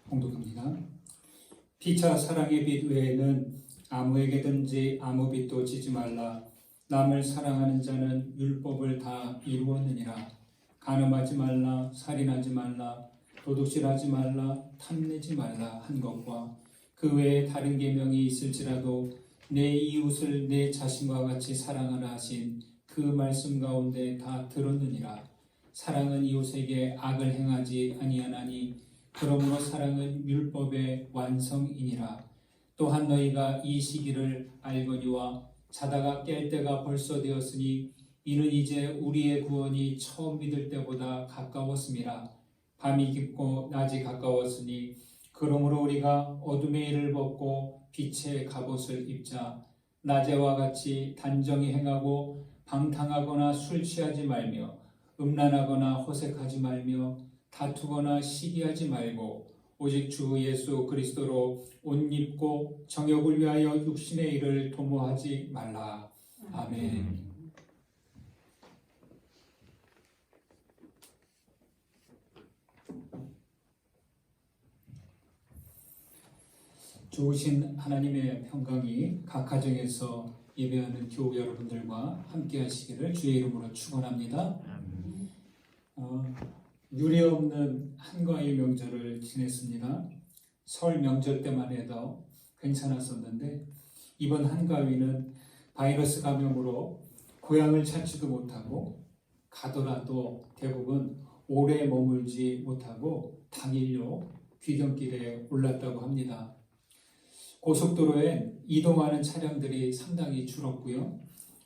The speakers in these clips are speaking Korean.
봉독입니다. 피차 사랑의 빛 외에는 아무에게든지 아무 빚도 지지 말라. 남을 사랑하는 자는 율법을 다 이루었느니라. 간음하지 말라, 살인하지 말라, 도둑질하지 말라, 탐내지 말라 한 것과 그 외에 다른 계명이 있을지라도 내 이웃을 내 자신과 같이 사랑하라 하신 그 말씀 가운데 다 들었느니라. 사랑은 이웃에게 악을 행하지 아니하나니 그러므로 사랑은 율법의 완성이니라. 또한 너희가 이 시기를 알거니와 자다가 깰 때가 벌써 되었으니 이는 이제 우리의 구원이 처음 믿을 때보다 가까웠음이라. 밤이 깊고 낮이 가까웠으니 그러므로 우리가 어둠의 일을 벗고 빛의 갑옷을 입자. 낮에와 같이 단정히 행하고 방탕하거나 술 취하지 말며 음란하거나 호색하지 말며 다투거나 시기하지 말고 오직 주 예수 그리스도로 옷 입고 정욕을 위하여 육신의 일을 도모하지 말라. 아멘. 좋으신 하나님의 평강이 각 가정에서 예배하는 교우 여러분들과 함께 하시기를 주의 이름으로 축원합니다. 유례없는 한가위 명절을 지냈습니다. 설 명절 때만 해도 괜찮았었는데 이번 한가위는 바이러스 감염으로 고향을 찾지도 못하고 가더라도 대부분 오래 머물지 못하고 당일로 귀경길에 올랐다고 합니다. 고속도로엔 이동하는 차량들이 상당히 줄었고요.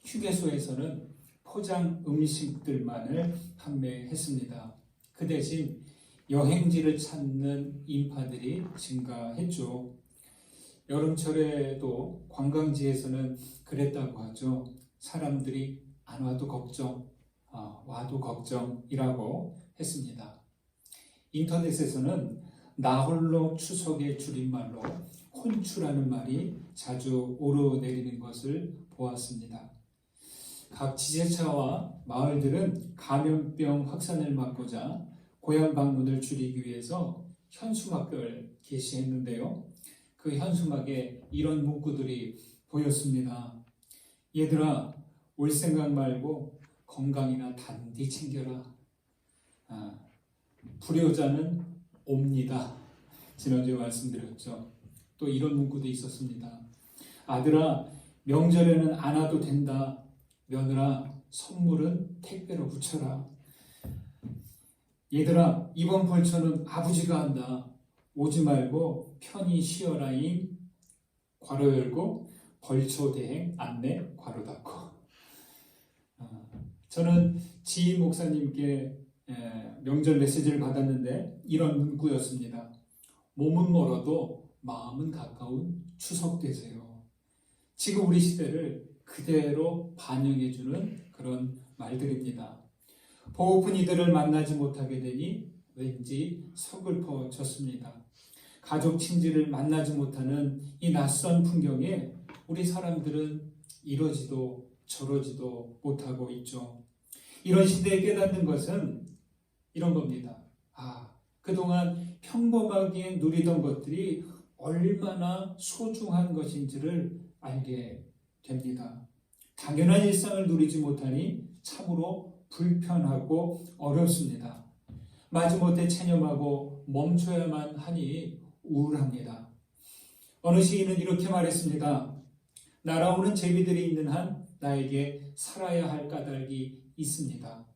휴게소에서는 포장 음식들만을 판매했습니다. 그 대신 여행지를 찾는 인파들이 증가했죠. 여름철에도 관광지에서는 그랬다고 하죠. 사람들이 안 와도 걱정, 와도 걱정이라고 했습니다. 인터넷에서는 나홀로 추석의 줄임말로 혼추라는 말이 자주 오르내리는 것을 보았습니다. 각 지자체와 마을들은 감염병 확산을 막고자 고향 방문을 줄이기 위해서 현수막을 게시했는데요. 그 현수막에 이런 문구들이 보였습니다. 얘들아, 올 생각 말고 건강이나 단디 챙겨라. 불효자는 옵니다. 지난주에 말씀드렸죠. 또 이런 문구도 있었습니다. 아들아, 명절에는 안 와도 된다. 며느라, 선물은 택배로 붙여라. 얘들아, 이번 벌초는 아버지가 한다. 오지 말고 편히 쉬어라잉. 괄호 열고 벌초 대행 안내 괄호 닫고. 저는 지인 목사님께 명절 메시지를 받았는데 이런 문구였습니다. 몸은 멀어도 마음은 가까운 추석 되세요. 지금 우리 시대를 그대로 반영해주는 그런 말들입니다. 보고픈 이들을 만나지 못하게 되니 왠지 서글퍼졌습니다. 가족 친지를 만나지 못하는 이 낯선 풍경에 우리 사람들은 이러지도 저러지도 못하고 있죠. 이런 시대에 깨닫는 것은 이런 겁니다. 그동안 평범하게 누리던 것들이 얼마나 소중한 것인지를 알게 됩니다. 당연한 일상을 누리지 못하니 참으로 불편하고 어렵습니다. 마지못해 체념하고 멈춰야만 하니 우울합니다. 어느 시인은 이렇게 말했습니다. 날아오는 제비들이 있는 한 나에게 살아야 할 까닭이 있습니다.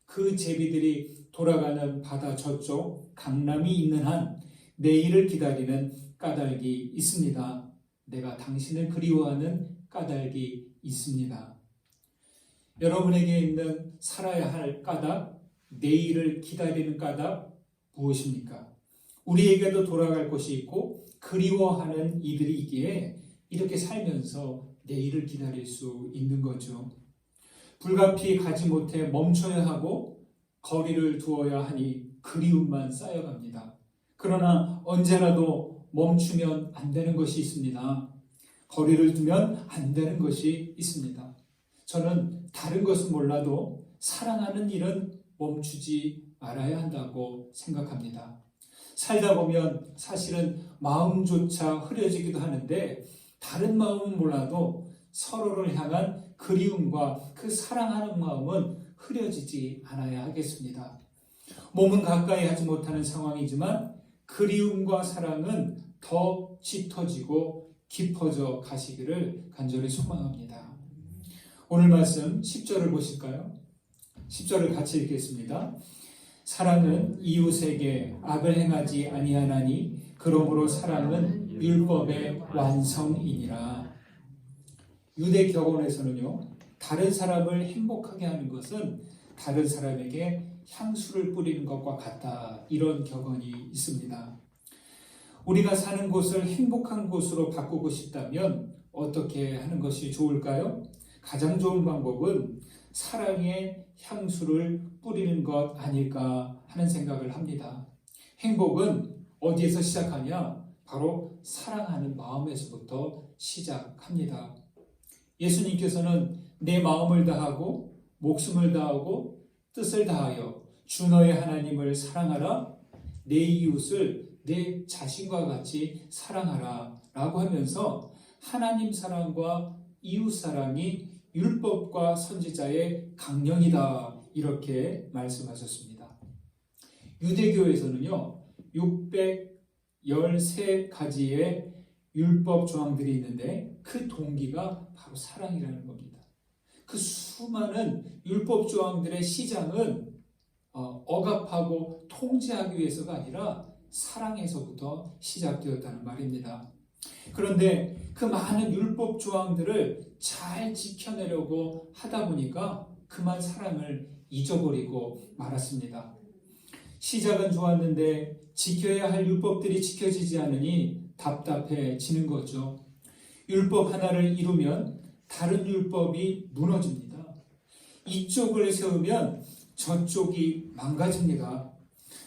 그 제비들이 돌아가는 바다 저쪽 강남이 있는 한 내일을 기다리는 까닭이 있습니다. 내가 당신을 그리워하는 까닭이 있습니다. 여러분에게 있는 살아야 할 까닭, 내일을 기다리는 까닭 무엇입니까? 우리에게도 돌아갈 곳이 있고 그리워하는 이들이 있기에 이렇게 살면서 내일을 기다릴 수 있는 거죠. 불가피 가지 못해 멈춰야 하고 거리를 두어야 하니 그리움만 쌓여갑니다. 그러나 언제라도 멈추면 안 되는 것이 있습니다. 거리를 두면 안 되는 것이 있습니다. 저는 다른 것은 몰라도 사랑하는 일은 멈추지 말아야 한다고 생각합니다. 살다 보면 사실은 마음조차 흐려지기도 하는데 다른 마음은 몰라도 서로를 향한 그리움과 그 사랑하는 마음은 흐려지지 않아야 하겠습니다. 몸은 가까이 하지 못하는 상황이지만 그리움과 사랑은 더 짙어지고 깊어져 가시기를 간절히 소망합니다. 오늘 말씀 10절을 보실까요? 10절을 같이 읽겠습니다. 사랑은 이웃에게 악을 행하지 아니하나니 그러므로 사랑은 율법의 완성이니라. 유대 격언에서는요, 다른 사람을 행복하게 하는 것은 다른 사람에게 향수를 뿌리는 것과 같다, 이런 격언이 있습니다. 우리가 사는 곳을 행복한 곳으로 바꾸고 싶다면 어떻게 하는 것이 좋을까요? 가장 좋은 방법은 사랑의 향수를 뿌리는 것 아닐까 하는 생각을 합니다. 행복은 어디에서 시작하냐? 바로 사랑하는 마음에서부터 시작합니다. 예수님께서는 내 마음을 다하고 목숨을 다하고 뜻을 다하여 주 너의 하나님을 사랑하라, 내 이웃을 내 자신과 같이 사랑하라 라고 하면서 하나님 사랑과 이웃 사랑이 율법과 선지자의 강령이다, 이렇게 말씀하셨습니다. 유대교에서는요 613가지의 율법 조항들이 있는데 그 동기가 바로 사랑이라는 겁니다. 그 수많은 율법 조항들의 시작은 억압하고 통제하기 위해서가 아니라 사랑에서부터 시작되었다는 말입니다. 그런데 그 많은 율법 조항들을 잘 지켜내려고 하다 보니까 그만 사랑을 잊어버리고 말았습니다. 시작은 좋았는데 지켜야 할 율법들이 지켜지지 않으니 답답해지는 거죠. 율법 하나를 이루면 다른 율법이 무너집니다. 이쪽을 세우면 저쪽이 망가집니다.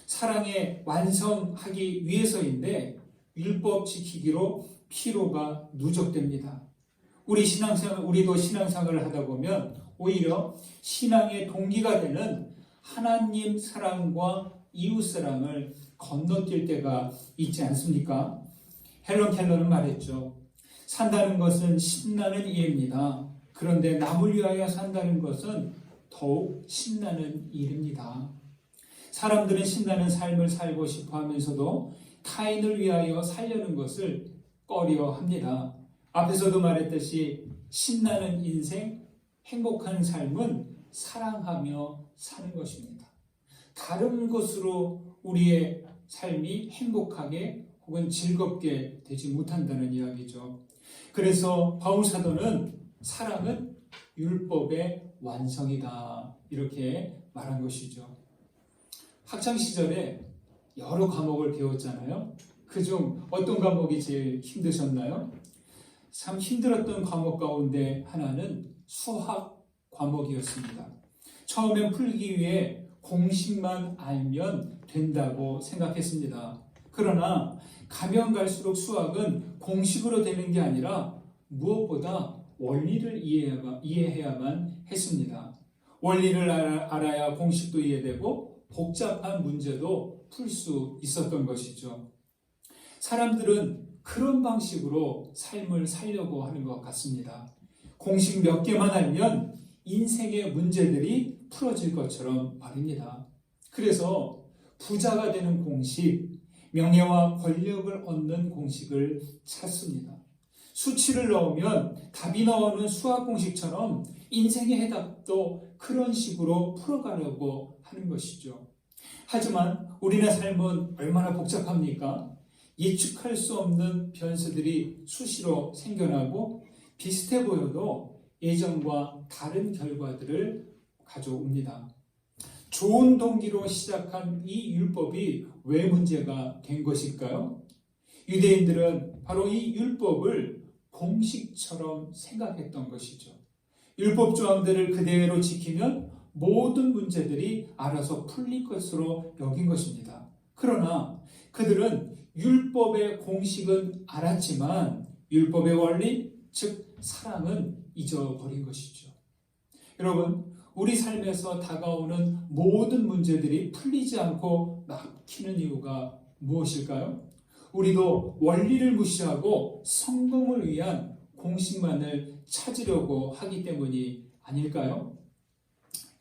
사랑에 완성하기 위해서인데 율법 지키기로 피로가 누적됩니다. 우리도 신앙생활을 하다 보면 오히려 신앙의 동기가 되는 하나님 사랑과 이웃 사랑을 건너뛸 때가 있지 않습니까? 헬런 켈러는 말했죠. 산다는 것은 신나는 일입니다. 그런데 남을 위하여 산다는 것은 더욱 신나는 일입니다. 사람들은 신나는 삶을 살고 싶어 하면서도 타인을 위하여 살려는 것을 꺼려 합니다. 앞에서도 말했듯이 신나는 인생, 행복한 삶은 사랑하며 사는 것입니다. 다른 것으로 우리의 삶이 행복하게 혹은 즐겁게 되지 못한다는 이야기죠. 그래서 바울 사도는 사랑은 율법의 완성이다, 이렇게 말한 것이죠. 학창 시절에 여러 과목을 배웠잖아요. 그중 어떤 과목이 제일 힘드셨나요? 참 힘들었던 과목 가운데 하나는 수학 과목이었습니다. 처음엔 풀기 위해 공식만 알면 된다고 생각했습니다. 그러나 가면 갈수록 수학은 공식으로 되는 게 아니라 무엇보다 원리를 이해해야만 했습니다. 원리를 알아야 공식도 이해되고 복잡한 문제도 풀 수 있었던 것이죠. 사람들은 그런 방식으로 삶을 살려고 하는 것 같습니다. 공식 몇 개만 알면 인생의 문제들이 풀어질 것처럼 말입니다. 그래서 부자가 되는 공식, 명예와 권력을 얻는 공식을 찾습니다. 수치를 넣으면 답이 나오는 수학 공식처럼 인생의 해답도 그런 식으로 풀어가려고 하는 것이죠. 하지만 우리네 삶은 얼마나 복잡합니까? 예측할 수 없는 변수들이 수시로 생겨나고 비슷해 보여도 예전과 다른 결과들을 가져옵니다. 좋은 동기로 시작한 이 율법이 왜 문제가 된 것일까요? 유대인들은 바로 이 율법을 공식처럼 생각했던 것이죠. 율법 조항들을 그대로 지키면 모든 문제들이 알아서 풀릴 것으로 여긴 것입니다. 그러나 그들은 율법의 공식은 알았지만 율법의 원리, 즉 사랑은 잊어버린 것이죠. 여러분, 우리 삶에서 다가오는 모든 문제들이 풀리지 않고 막히는 이유가 무엇일까요? 우리도 원리를 무시하고 성공을 위한 공식만을 찾으려고 하기 때문이 아닐까요?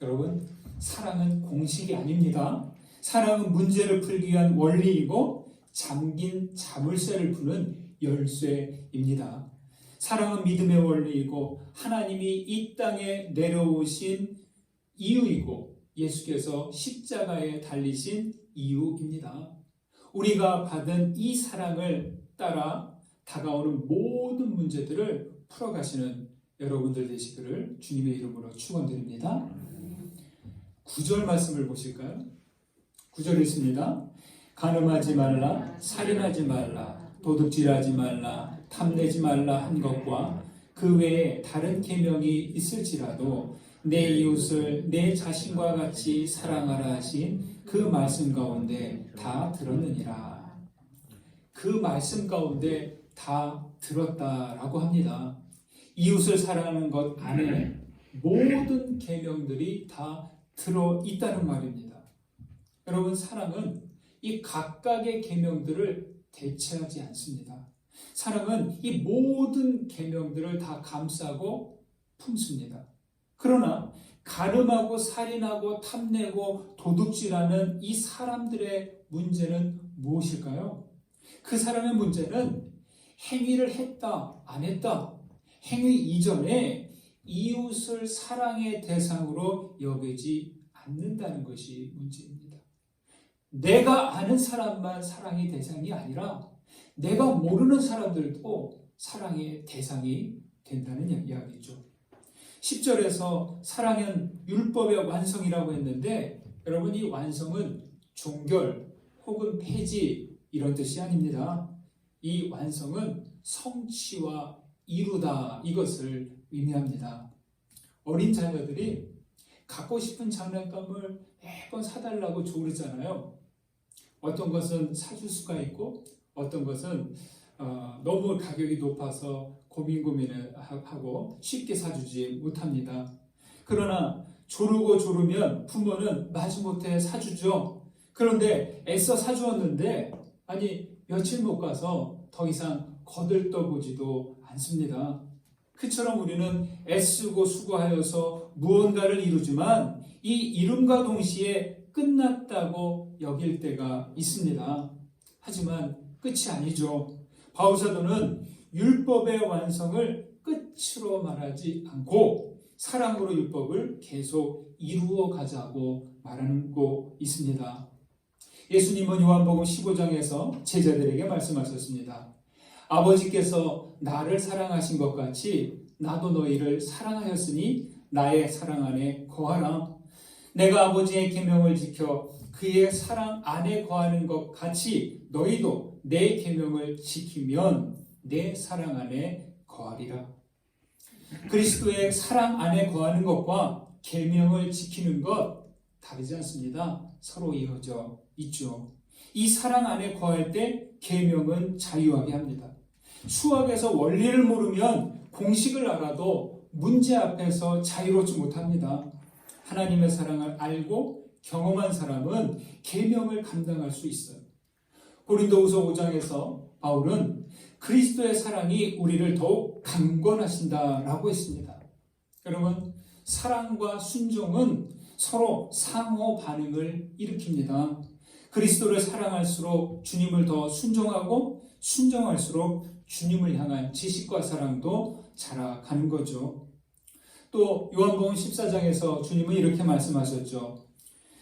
여러분, 사랑은 공식이 아닙니다. 사랑은 문제를 풀기 위한 원리이고 잠긴 자물쇠를 푸는 열쇠입니다. 사랑은 믿음의 원리이고 하나님이 이 땅에 내려오신 이유이고 예수께서 십자가에 달리신 이유입니다. 우리가 받은 이 사랑을 따라 다가오는 모든 문제들을 풀어가시는 여러분들 되시기를 주님의 이름으로 축원드립니다. 9절 말씀을 보실까요? 9절에 있습니다. 간음하지 말라, 살인하지 말라, 도둑질하지 말라, 탐내지 말라 한 것과 그 외에 다른 계명이 있을지라도 내 이웃을 내 자신과 같이 사랑하라 하신 그 말씀 가운데 다 들었느니라. 그 말씀 가운데 다 들었다라고 합니다. 이웃을 사랑하는 것 안에 모든 계명들이 다 들어있다는 말입니다. 여러분, 사랑은 이 각각의 계명들을 대체하지 않습니다. 사랑은 이 모든 계명들을 다 감싸고 품습니다. 그러나 간음하고 살인하고 탐내고 도둑질하는 이 사람들의 문제는 무엇일까요? 그 사람의 문제는 행위를 했다, 안 했다. 행위 이전에 이웃을 사랑의 대상으로 여기지 않는다는 것이 문제입니다. 내가 아는 사람만 사랑의 대상이 아니라 내가 모르는 사람들도 사랑의 대상이 된다는 이야기죠. 10절에서 사랑은 율법의 완성이라고 했는데 여러분, 이 완성은 종결 혹은 폐지 이런 뜻이 아닙니다. 이 완성은 성취와 이루다 이것을 의미합니다. 어린 자녀들이 갖고 싶은 장난감을 매번 사달라고 조르잖아요. 어떤 것은 사줄 수가 있고 어떤 것은 너무 가격이 높아서 고민을 하고 쉽게 사주지 못합니다. 그러나 조르면 부모는 마지못해 사주죠. 그런데 애써 사주었는데 며칠 못 가서 더 이상 거들떠보지도 않습니다. 그처럼 우리는 애쓰고 수고하여서 무언가를 이루지만 이 이름과 동시에 끝났다고 여길 때가 있습니다. 하지만 끝이 아니죠. 바울사도는 율법의 완성을 끝으로 말하지 않고 사랑으로 율법을 계속 이루어 가자고 말하고 있습니다. 예수님은 요한복음 15장에서 제자들에게 말씀하셨습니다. 아버지께서 나를 사랑하신 것 같이 나도 너희를 사랑하였으니 나의 사랑 안에 거하라. 내가 아버지의 계명을 지켜 그의 사랑 안에 거하는 것 같이 너희도 내 계명을 지키면 내 사랑 안에 거하리라. 그리스도의 사랑 안에 거하는 것과 계명을 지키는 것 다르지 않습니다. 서로 이어져 있죠. 이 사랑 안에 거할 때 계명은 자유하게 합니다. 수학에서 원리를 모르면 공식을 알아도 문제 앞에서 자유롭지 못합니다. 하나님의 사랑을 알고 경험한 사람은 계명을 감당할 수 있어요. 고린도후서 5장에서 바울은 그리스도의 사랑이 우리를 더욱 강권하신다라고 했습니다. 여러분, 사랑과 순종은 서로 상호 반응을 일으킵니다. 그리스도를 사랑할수록 주님을 더 순종하고 순종할수록 주님을 향한 지식과 사랑도 자라가는 거죠. 또 요한복음 14장에서 주님은 이렇게 말씀하셨죠.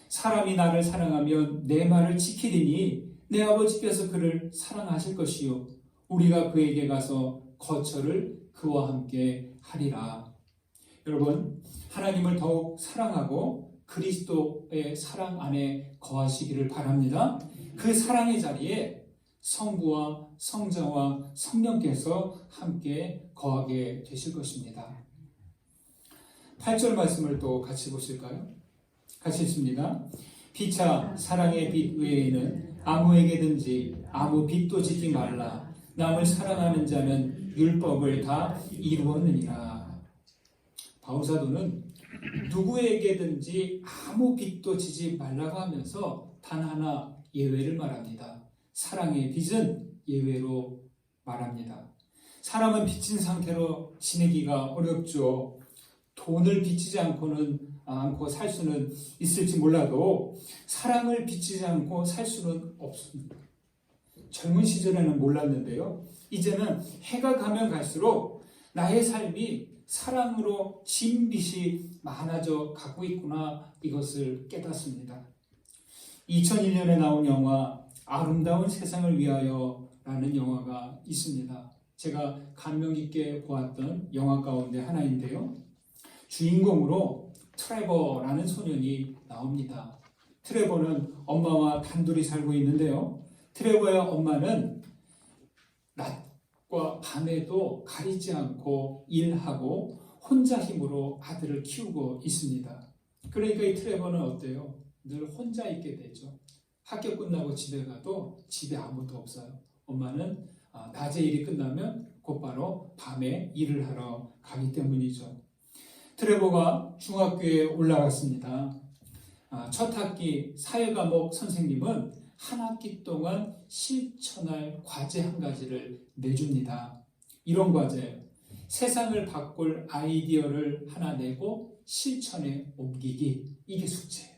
사람이 나를 사랑하면 내 말을 지키리니 내 아버지께서 그를 사랑하실 것이요 우리가 그에게 가서 거처를 그와 함께 하리라. 여러분, 하나님을 더욱 사랑하고 그리스도의 사랑 안에 거하시기를 바랍니다. 그 사랑의 자리에 성부와 성자와 성령께서 함께 거하게 되실 것입니다. 8절 말씀을 또 같이 보실까요? 같이 읽습니다. 피차 사랑의 빛 외에는 아무에게든지 아무 빛도 짓지 말라. 남을 사랑하는 자는 율법을 다 이루었느니라. 바울사도는 누구에게든지 아무 빛도 지지 말라고 하면서 단 하나 예외를 말합니다. 사랑의 빚은 예외로 말합니다. 사람은 빚진 상태로 지내기가 어렵죠. 돈을 빚지지 않고 살 수는 있을지 몰라도 사랑을 빚지지 않고 살 수는 없습니다. 젊은 시절에는 몰랐는데요. 이제는 해가 가면 갈수록 나의 삶이 사랑으로 진 빚이 많아져 가고 있구나, 이것을 깨닫습니다. 2001년에 나온 영화 아름다운 세상을 위하여 라는 영화가 있습니다. 제가 감명 깊게 보았던 영화 가운데 하나인데요. 주인공으로 트레버라는 소년이 나옵니다. 트레버는 엄마와 단둘이 살고 있는데요. 트레버의 엄마는 낮과 밤에도 가리지 않고 일하고 혼자 힘으로 아들을 키우고 있습니다. 그러니까 이 트레버는 어때요? 늘 혼자 있게 되죠. 학교 끝나고 집에 가도 집에 아무도 없어요. 엄마는 낮에 일이 끝나면 곧바로 밤에 일을 하러 가기 때문이죠. 트레버가 중학교에 올라갔습니다. 첫 학기 사회과목 선생님은 한 학기 동안 실천할 과제 한 가지를 내줍니다. 이런 과제예요. 세상을 바꿀 아이디어를 하나 내고 실천에 옮기기. 이게 숙제예요.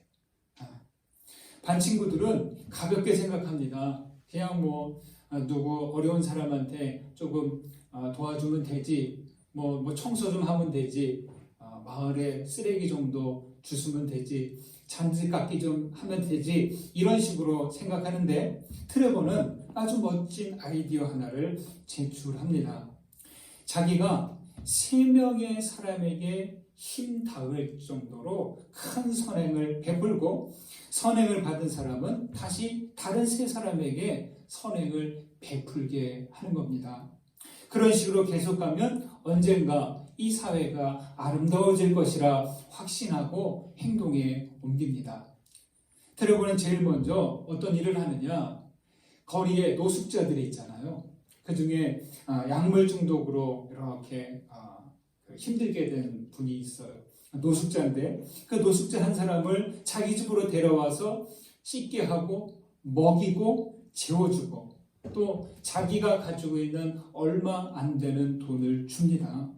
반 친구들은 가볍게 생각합니다. 그냥 누구 어려운 사람한테 조금 도와주면 되지, 청소 좀 하면 되지, 마을에 쓰레기 정도 주스면 되지, 잔디 깎기 좀 하면 되지, 이런 식으로 생각하는데 트레버는 아주 멋진 아이디어 하나를 제출합니다. 자기가 3명의 사람에게 힘 닿을 정도로 큰 선행을 베풀고 선행을 받은 사람은 다시 다른 3사람에게 선행을 베풀게 하는 겁니다. 그런 식으로 계속 가면 언젠가 이 사회가 아름다워질 것이라 확신하고 행동에 옮깁니다. 트레버는 제일 먼저 어떤 일을 하느냐, 거리에 노숙자들이 있잖아요. 그 중에 약물 중독으로 이렇게 힘들게 된 분이 있어요. 노숙자인데 그 노숙자 한 사람을 자기 집으로 데려와서 씻게 하고 먹이고 재워주고 또 자기가 가지고 있는 얼마 안 되는 돈을 줍니다.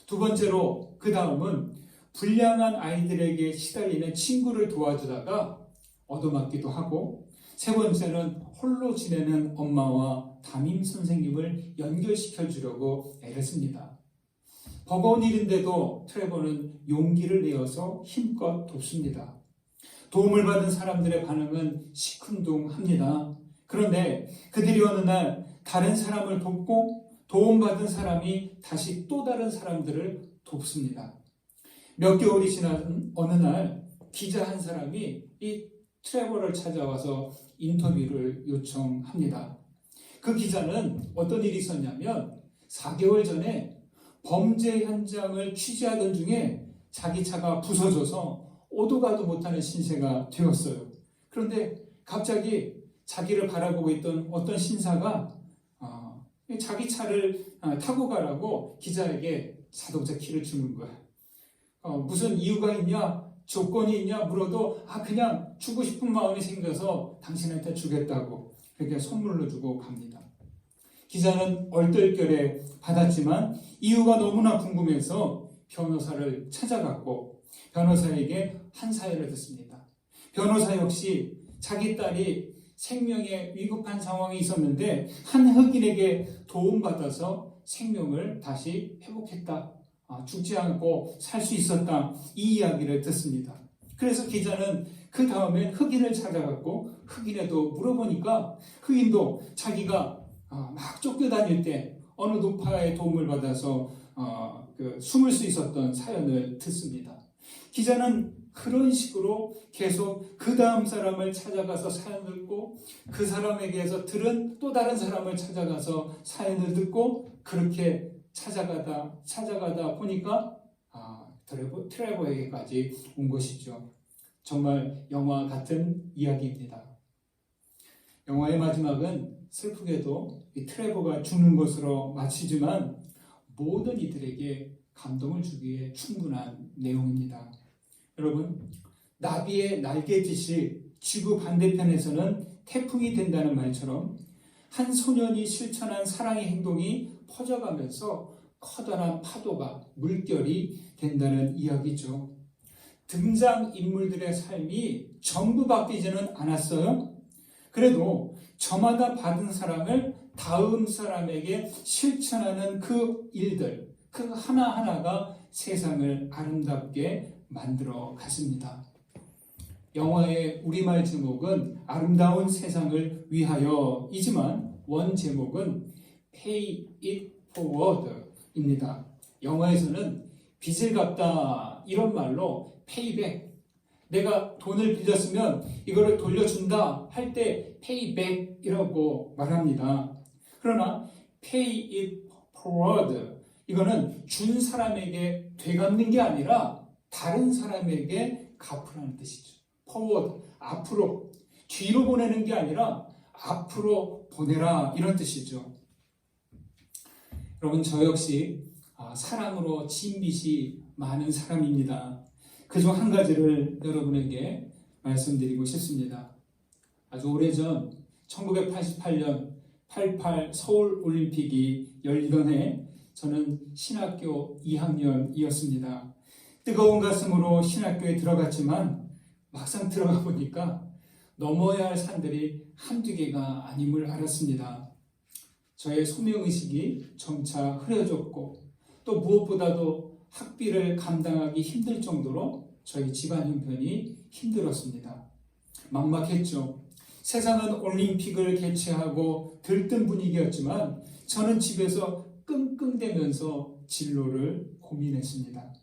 두 번째로 그 다음은 불량한 아이들에게 시달리는 친구를 도와주다가 얻어맞기도 하고, 세 번째는 홀로 지내는 엄마와 담임 선생님을 연결시켜 주려고 애를 씁니다. 버거운 일인데도 트레버는 용기를 내어서 힘껏 돕습니다. 도움을 받은 사람들의 반응은 시큰둥합니다. 그런데 그들이 어느 날 다른 사람을 돕고 도움받은 사람이 다시 또 다른 사람들을 돕습니다. 몇 개월이 지난 어느 날 기자 한 사람이 이 트레버를 찾아와서 인터뷰를 요청합니다. 그 기자는 어떤 일이 있었냐면 4개월 전에 범죄 현장을 취재하던 중에 자기 차가 부서져서 오도 가도 못하는 신세가 되었어요. 그런데 갑자기 자기를 바라보고 있던 어떤 신사가 자기 차를 타고 가라고 기자에게 자동차 키를 주는 거예요. 무슨 이유가 있냐, 조건이 있냐 물어도 그냥 주고 싶은 마음이 생겨서 당신한테 주겠다고 그렇게 선물로 주고 갑니다. 기자는 얼떨결에 받았지만 이유가 너무나 궁금해서 변호사를 찾아갔고 변호사에게 한 사연을 듣습니다. 변호사 역시 자기 딸이 생명에 위급한 상황이 있었는데 한 흑인에게 도움받아서 생명을 다시 회복했다. 죽지 않고 살 수 있었다. 이 이야기를 듣습니다. 그래서 기자는 그 다음에 흑인을 찾아갔고 흑인에도 물어보니까 흑인도 자기가 막 쫓겨다닐 때 어느 노파의 도움을 받아서 숨을 수 있었던 사연을 듣습니다. 기자는 그런 식으로 계속 그 다음 사람을 찾아가서 사연을 듣고 그 사람에게서 들은 또 다른 사람을 찾아가서 사연을 듣고 그렇게 찾아가다 보니까 트레버에게까지 온 것이죠. 정말 영화 같은 이야기입니다. 영화의 마지막은 슬프게도 이 트레버가 죽는 것으로 마치지만 모든 이들에게 감동을 주기에 충분한 내용입니다. 여러분, 나비의 날갯짓이 지구 반대편에서는 태풍이 된다는 말처럼 한 소년이 실천한 사랑의 행동이 퍼져가면서 커다란 파도가 물결이 된다는 이야기죠. 등장인물들의 삶이 전부 바뀌지는 않았어요. 그래도 저마다 받은 사랑을 다음 사람에게 실천하는 그 일들, 그 하나하나가 세상을 아름답게 만들어 갔습니다. 영화의 우리말 제목은 아름다운 세상을 위하여이지만 원 제목은 Pay It Forward입니다. 영화에서는 빚을 갚다 이런 말로 payback, 내가 돈을 빚었으면 이거를 돌려준다 할 때 payback이라고 말합니다. 그러나 pay it forward, 이거는 준 사람에게 되갚는 게 아니라 다른 사람에게 갚으라는 뜻이죠. forward, 앞으로, 뒤로 보내는 게 아니라 앞으로 보내라, 이런 뜻이죠. 여러분, 저 역시 사랑으로 진 빚이 많은 사람입니다. 그중 한 가지를 여러분에게 말씀드리고 싶습니다. 아주 오래전 1988년 88 서울올림픽이 열리던 해 저는 신학교 2학년이었습니다. 뜨거운 가슴으로 신학교에 들어갔지만 막상 들어가 보니까 넘어야 할 산들이 한두 개가 아님을 알았습니다. 저의 소명의식이 점차 흐려졌고 또 무엇보다도 학비를 감당하기 힘들 정도로 저희 집안 형편이 힘들었습니다. 막막했죠. 세상은 올림픽을 개최하고 들뜬 분위기였지만 저는 집에서 끙끙대면서 진로를 고민했습니다.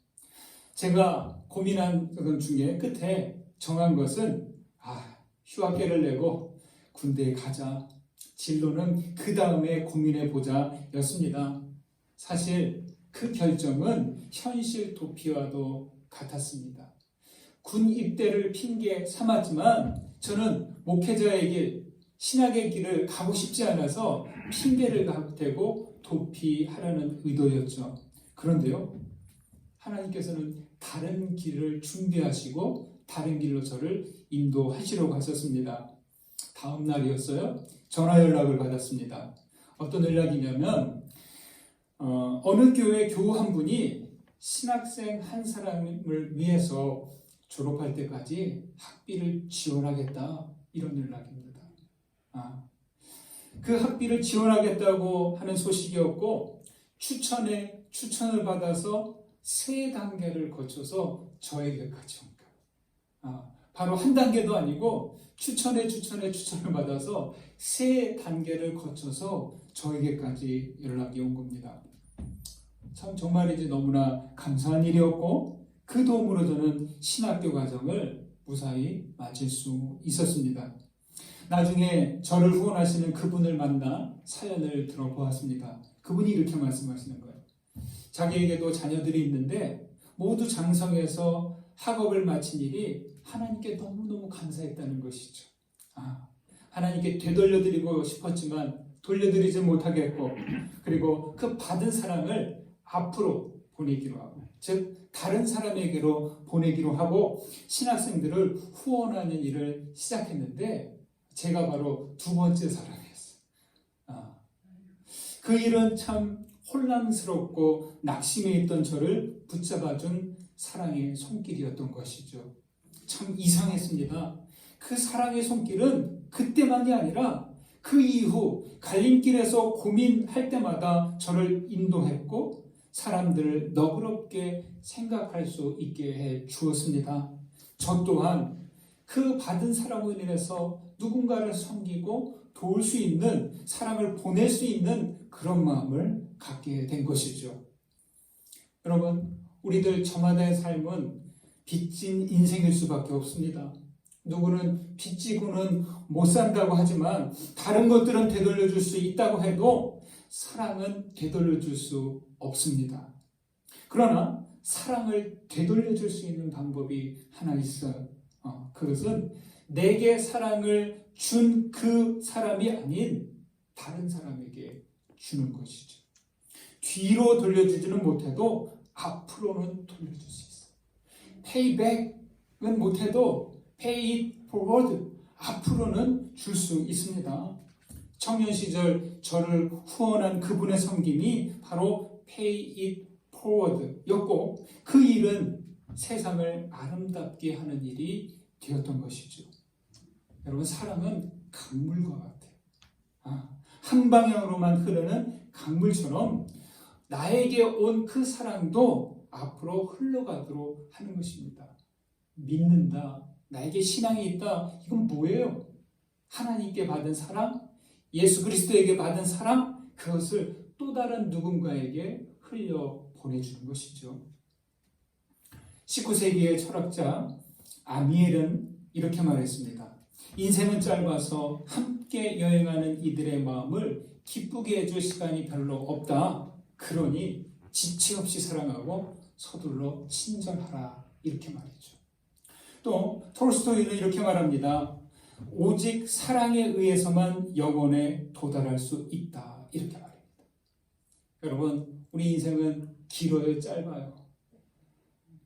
제가 고민한 중에 끝에 정한 것은 휴학계를 내고 군대에 가자. 진로는 그 다음에 고민해보자 였습니다. 사실 그 결정은 현실 도피와도 같았습니다. 군 입대를 핑계 삼았지만 저는 목회자의 길, 신학의 길을 가고 싶지 않아서 핑계를 대고 도피하려는 의도였죠. 그런데요, 하나님께서는 다른 길을 준비하시고 다른 길로 저를 인도하시려고 하셨습니다. 다음 날이었어요. 전화 연락을 받았습니다. 어떤 연락이냐면 어느 교회 교우 한 분이 신학생 한 사람을 위해서 졸업할 때까지 학비를 지원하겠다, 이런 연락입니다. 그 학비를 지원하겠다고 하는 소식이었고 추천을 받아서 3단계를 거쳐서 저에게까지 옵니다. 바로 한 단계도 아니고 추천을 받아서 3단계를 거쳐서 저에게까지 연락이 온 겁니다. 참 정말이지 너무나 감사한 일이었고 그 도움으로 저는 신학교 과정을 무사히 마칠 수 있었습니다. 나중에 저를 후원하시는 그분을 만나 사연을 들어보았습니다. 그분이 이렇게 말씀하시는 거예요. 자기에게도 자녀들이 있는데 모두 장성해서 학업을 마친 일이 하나님께 너무너무 감사했다는 것이죠. 하나님께 되돌려드리고 싶었지만 돌려드리지 못하겠고, 그리고 그 받은 사랑을 앞으로 보내기로 하고, 즉 다른 사람에게로 보내기로 하고 신학생들을 후원하는 일을 시작했는데 제가 바로 2번째 사람이었어요. 그 일은 참 혼란스럽고 낙심해 있던 저를 붙잡아준 사랑의 손길이었던 것이죠. 참 이상했습니다. 그 사랑의 손길은 그때만이 아니라 그 이후 갈림길에서 고민할 때마다 저를 인도했고 사람들을 너그럽게 생각할 수 있게 해 주었습니다. 저 또한 그 받은 사랑으로 인해서 누군가를 섬기고 도울 수 있는, 사랑을 보낼 수 있는 그런 마음을 갖게 된 것이죠. 여러분, 우리들 저마다의 삶은 빚진 인생일 수밖에 없습니다. 누구는 빚지고는 못 산다고 하지만 다른 것들은 되돌려줄 수 있다고 해도 사랑은 되돌려줄 수 없습니다. 그러나 사랑을 되돌려줄 수 있는 방법이 하나 있어요. 그것은 내게 사랑을 준 그 사람이 아닌 다른 사람에게 주는 것이죠. 뒤로 돌려주지는 못해도 앞으로는 돌려줄 수 있어요. payback은 못해도 pay it forward, 앞으로는 줄 수 있습니다. 청년 시절 저를 후원한 그분의 섬김이 바로 Pay It Forward였고 그 일은 세상을 아름답게 하는 일이 되었던 것이죠. 여러분, 사랑은 강물과 같아요. 한 방향으로만 흐르는 강물처럼 나에게 온 그 사랑도 앞으로 흘러가도록 하는 것입니다. 믿는다, 나에게 신앙이 있다, 이건 뭐예요? 하나님께 받은 사랑, 예수 그리스도에게 받은 사랑, 그것을 또 다른 누군가에게 흘려 보내주는 것이죠. 19세기의 철학자 아미엘은 이렇게 말했습니다. 인생은 짧아서 함께 여행하는 이들의 마음을 기쁘게 해줄 시간이 별로 없다. 그러니 지체 없이 사랑하고 서둘러 친절하라. 이렇게 말했죠. 또 톨스토이는 이렇게 말합니다. 오직 사랑에 의해서만 영혼에 도달할 수 있다. 이렇게 말합니다. 여러분, 우리 인생은 길어요, 짧아요?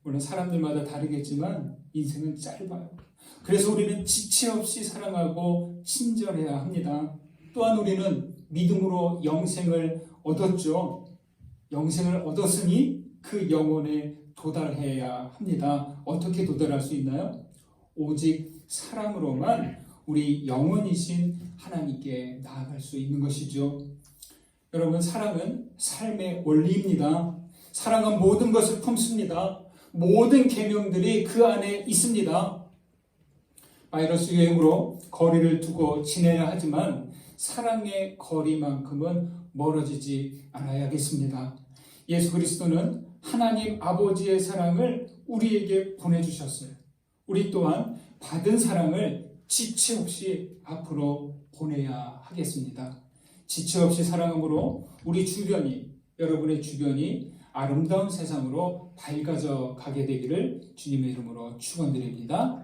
물론 사람들마다 다르겠지만 인생은 짧아요. 그래서 우리는 지체 없이 사랑하고 친절해야 합니다. 또한 우리는 믿음으로 영생을 얻었죠. 영생을 얻었으니 그 영혼에 도달해야 합니다. 어떻게 도달할 수 있나요? 오직 사랑으로만 우리 영원이신 하나님께 나아갈 수 있는 것이죠. 여러분, 사랑은 삶의 원리입니다. 사랑은 모든 것을 품습니다. 모든 계명들이 그 안에 있습니다. 바이러스 유행으로 거리를 두고 지내야 하지만 사랑의 거리만큼은 멀어지지 않아야겠습니다. 예수 그리스도는 하나님 아버지의 사랑을 우리에게 보내주셨어요. 우리 또한 받은 사랑을 지체 없이 앞으로 보내야 하겠습니다. 지체 없이 사랑함으로 우리 주변이, 여러분의 주변이 아름다운 세상으로 밝아져 가게 되기를 주님의 이름으로 축원드립니다.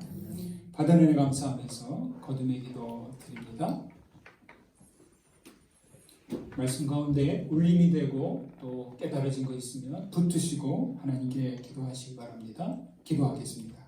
받은 은혜 감사하면서 거듭의 기도 드립니다. 말씀 가운데 울림이 되고 또 깨달아진 거 있으면 붙드시고 하나님께 기도하시기 바랍니다. 기도하겠습니다.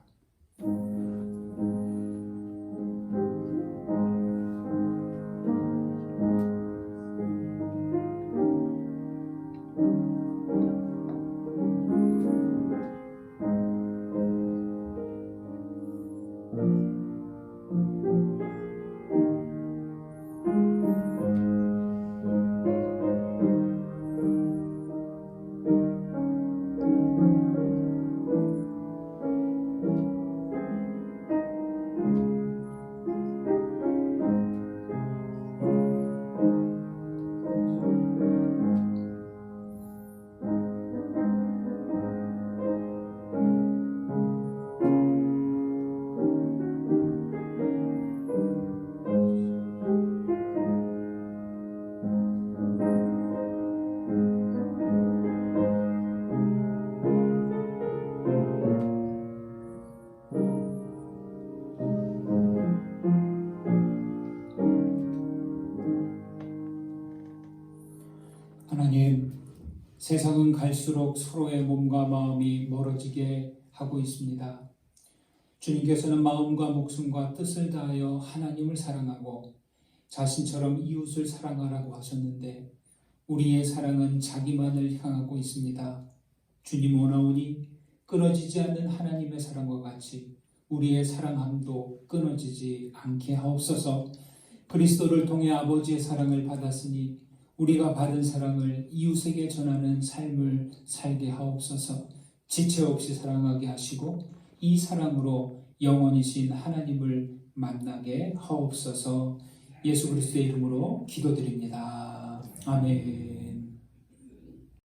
하나님, 세상은 갈수록 서로의 몸과 마음이 멀어지게 하고 있습니다. 주님께서는 마음과 목숨과 뜻을 다하여 하나님을 사랑하고 자신처럼 이웃을 사랑하라고 하셨는데 우리의 사랑은 자기만을 향하고 있습니다. 주님 원하오니 끊어지지 않는 하나님의 사랑과 같이 우리의 사랑함도 끊어지지 않게 하옵소서. 그리스도를 통해 아버지의 사랑을 받았으니 우리가 받은 사랑을 이웃에게 전하는 삶을 살게 하옵소서. 지체 없이 사랑하게 하시고 이 사랑으로 영원이신 하나님을 만나게 하옵소서. 예수 그리스도의 이름으로 기도드립니다. 아멘.